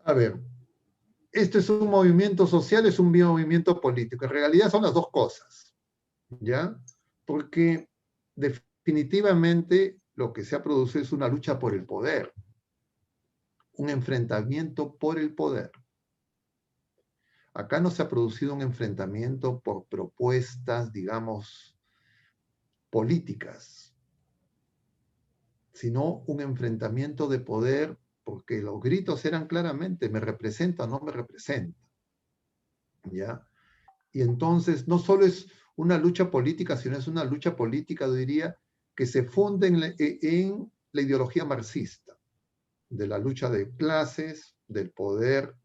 A ver, este es un movimiento social, es un movimiento político. En realidad son las dos cosas, ¿ya? Porque definitivamente lo que se ha producido es una lucha por el poder, un enfrentamiento por el poder. Acá no se ha producido un enfrentamiento por propuestas, digamos, políticas, sino un enfrentamiento de poder porque los gritos eran claramente, me representa o no me representa, ¿ya? Y entonces no solo es una lucha política, sino es una lucha política, yo diría, que se funde en la ideología marxista, de la lucha de clases, del poder,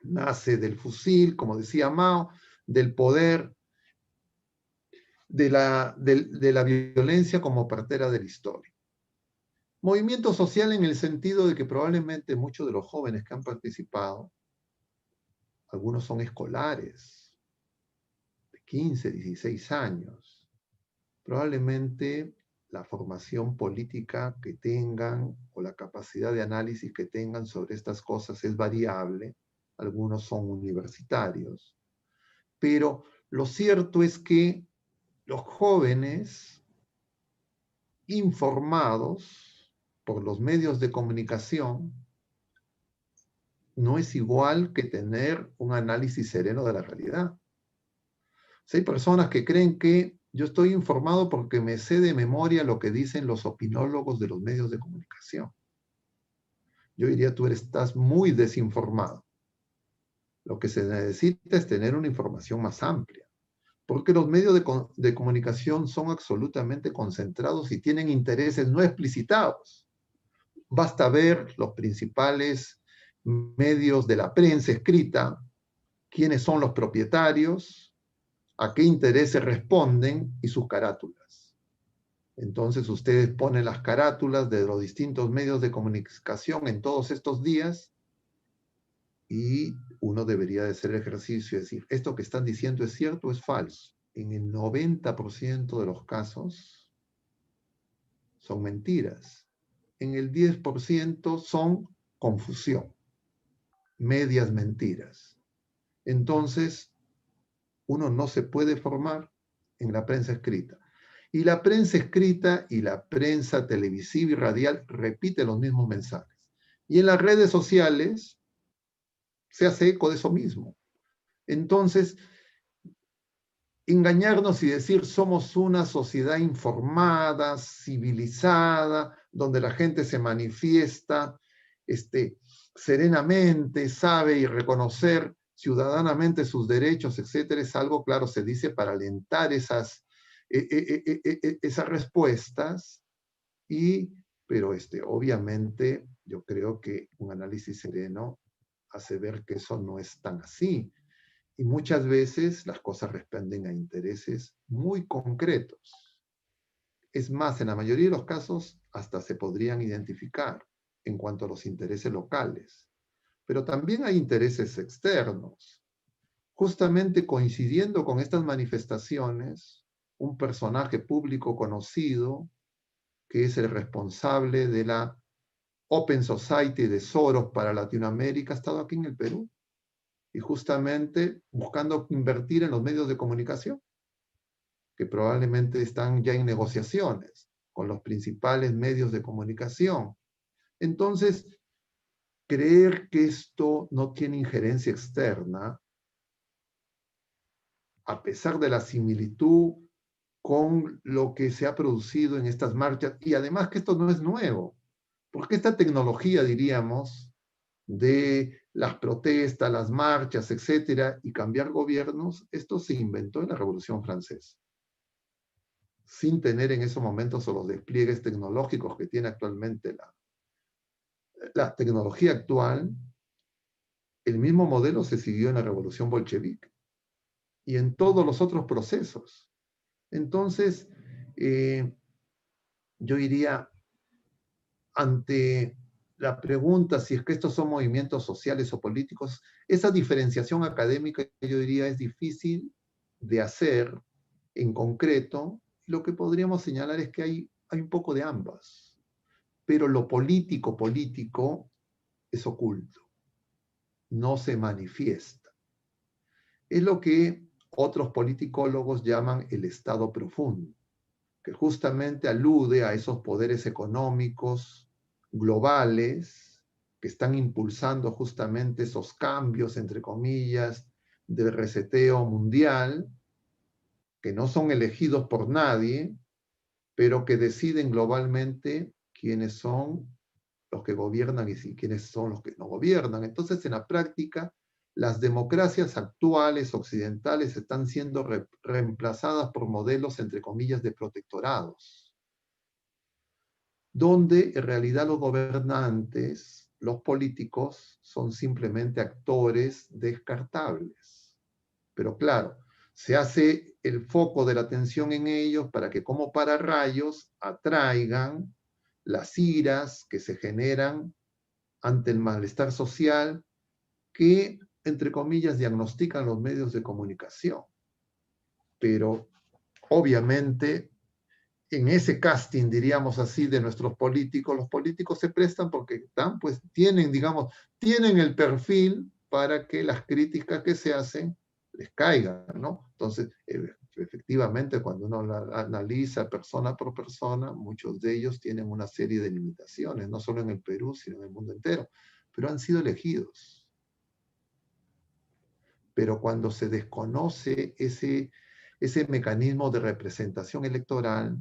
nace del fusil, como decía Mao, del poder, de la violencia como partera de la historia. Movimiento social en el sentido de que probablemente muchos de los jóvenes que han participado, algunos son escolares, de 15, 16 años, probablemente la formación política que tengan o la capacidad de análisis que tengan sobre estas cosas es variable, algunos son universitarios, pero lo cierto es que los jóvenes informados por los medios de comunicación no es igual que tener un análisis sereno de la realidad. O sea, hay personas que creen que yo estoy informado porque me sé de memoria lo que dicen los opinólogos de los medios de comunicación. Yo diría, tú estás muy desinformado. Lo que se necesita es tener una información más amplia, porque los medios de comunicación son absolutamente concentrados y tienen intereses no explicitados. Basta ver los principales medios de la prensa escrita, quiénes son los propietarios, a qué intereses responden y sus carátulas. Entonces ustedes ponen las carátulas de los distintos medios de comunicación en todos estos días y uno debería de hacer el ejercicio y decir, ¿esto que están diciendo es cierto o es falso? En el 90% de los casos son mentiras. En el 10% son confusión, medias mentiras. Entonces, uno no se puede formar en la prensa escrita. Y la prensa escrita y la prensa televisiva y radial repite los mismos mensajes. Y en las redes sociales se hace eco de eso mismo. Entonces, engañarnos y decir somos una sociedad informada, civilizada, donde la gente se manifiesta serenamente, sabe y reconocer ciudadanamente sus derechos, etcétera, es algo, claro, se dice para alentar esas respuestas, pero obviamente yo creo que un análisis sereno hace ver que eso no es tan así. Y muchas veces las cosas responden a intereses muy concretos. Es más, en la mayoría de los casos hasta se podrían identificar en cuanto a los intereses locales. Pero también hay intereses externos. Justamente coincidiendo con estas manifestaciones, un personaje público conocido, que es el responsable de la Open Society de Soros para Latinoamérica, ha estado aquí en el Perú y justamente buscando invertir en los medios de comunicación, que probablemente están ya en negociaciones con los principales medios de comunicación. Entonces, creer que esto no tiene injerencia externa, a pesar de la similitud con lo que se ha producido en estas marchas, y además que esto no es nuevo, porque esta tecnología, diríamos, de las protestas, las marchas, etcétera, y cambiar gobiernos, esto se inventó en la Revolución Francesa, sin tener en esos momentos los despliegues tecnológicos que tiene actualmente la tecnología actual. El mismo modelo se siguió en la Revolución Bolchevique y en todos los otros procesos. Entonces, yo diría, ante la pregunta si es que estos son movimientos sociales o políticos, esa diferenciación académica, yo diría, es difícil de hacer en concreto. Lo que podríamos señalar es que hay un poco de ambas, pero lo político es oculto. no se manifiesta. Es lo que otros politicólogos llaman el Estado profundo, que justamente alude a esos poderes económicos globales que están impulsando justamente esos cambios, entre comillas, del reseteo mundial, que no son elegidos por nadie, pero que deciden globalmente quiénes son los que gobiernan y quiénes son los que no gobiernan. Entonces, en la práctica, las democracias actuales occidentales están siendo reemplazadas por modelos, entre comillas, de protectorados, donde en realidad los gobernantes, los políticos, son simplemente actores descartables. Pero claro, se hace el foco de la atención en ellos para que como pararrayos atraigan las iras que se generan ante el malestar social que, entre comillas, diagnostican los medios de comunicación. Pero obviamente en ese casting, diríamos así, de nuestros políticos, los políticos se prestan porque están, pues tienen, digamos, tienen el perfil para que las críticas que se hacen les caigan, ¿no? Entonces, efectivamente, cuando uno analiza persona por persona, muchos de ellos tienen una serie de limitaciones, no solo en el Perú, sino en el mundo entero, pero han sido elegidos. Pero cuando se desconoce ese mecanismo de representación electoral,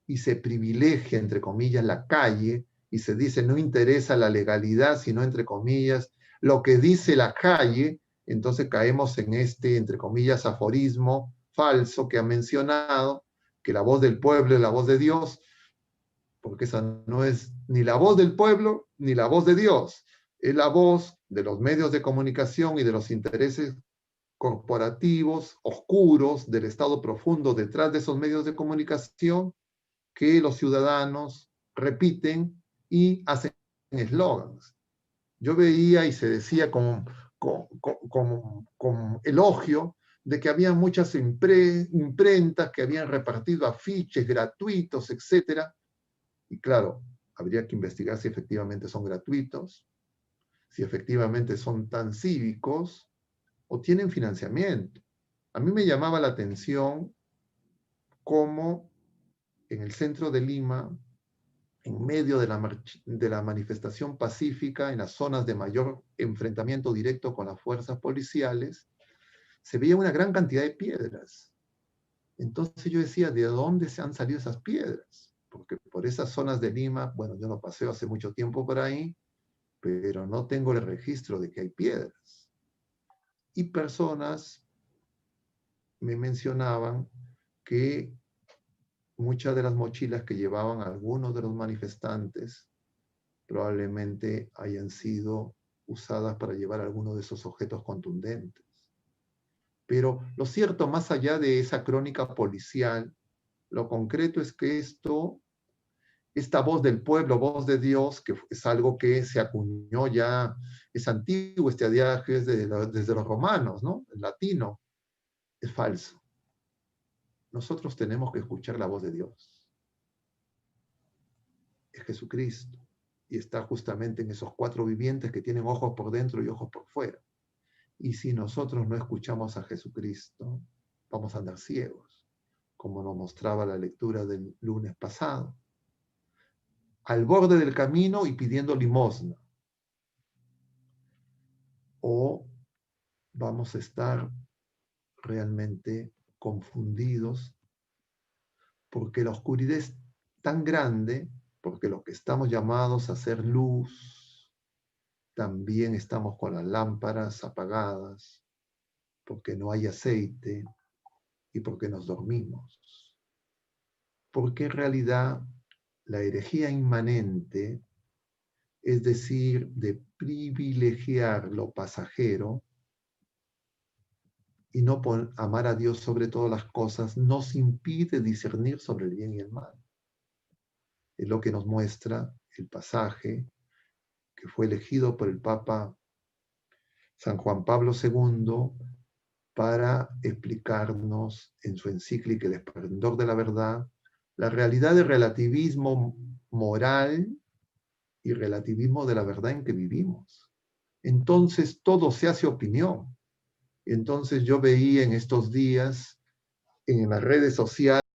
y se privilegia, entre comillas, la calle, y se dice no interesa la legalidad, sino, entre comillas, lo que dice la calle, entonces caemos en este, entre comillas, aforismo falso que ha mencionado, que la voz del pueblo es la voz de Dios, porque esa no es ni la voz del pueblo ni la voz de Dios, es la voz de los medios de comunicación y de los intereses corporativos, oscuros, del Estado profundo detrás de esos medios de comunicación, que los ciudadanos repiten y hacen eslogans. Yo veía y se decía con elogio de que había muchas imprentas que habían repartido afiches gratuitos, etcétera. Y claro, habría que investigar si efectivamente son gratuitos, si efectivamente son tan cívicos o tienen financiamiento. A mí me llamaba la atención cómo en el centro de Lima, en medio de la manifestación pacífica, en las zonas de mayor enfrentamiento directo con las fuerzas policiales, se veía una gran cantidad de piedras. Entonces yo decía, ¿de dónde se han salido esas piedras? Porque por esas zonas de Lima, bueno, yo no paseo hace mucho tiempo por ahí, pero no tengo el registro de que hay piedras. Y personas me mencionaban que muchas de las mochilas que llevaban algunos de los manifestantes probablemente hayan sido usadas para llevar alguno de esos objetos contundentes. Pero lo cierto, más allá de esa crónica policial, lo concreto es que esta voz del pueblo, voz de Dios, que es algo que se acuñó ya, es antiguo, este adiaje es desde los romanos, ¿no? El latino, es falso. Nosotros tenemos que escuchar la voz de Dios. Es Jesucristo. Y está justamente en esos cuatro vivientes que tienen ojos por dentro y ojos por fuera. Y si nosotros no escuchamos a Jesucristo, vamos a andar ciegos, como nos mostraba la lectura del lunes pasado, al borde del camino y pidiendo limosna. O vamos a estar realmente confundidos porque la oscuridad es tan grande, porque los que estamos llamados a hacer luz, también estamos con las lámparas apagadas, porque no hay aceite y porque nos dormimos. Porque en realidad la herejía inmanente, es decir, de privilegiar lo pasajero y no amar a Dios sobre todas las cosas, nos impide discernir sobre el bien y el mal. Es lo que nos muestra el pasaje que fue elegido por el Papa San Juan Pablo II para explicarnos en su encíclica El esplendor de la verdad, la realidad del relativismo moral y relativismo de la verdad en que vivimos. entonces todo se hace opinión. Entonces yo veía en estos días en las redes sociales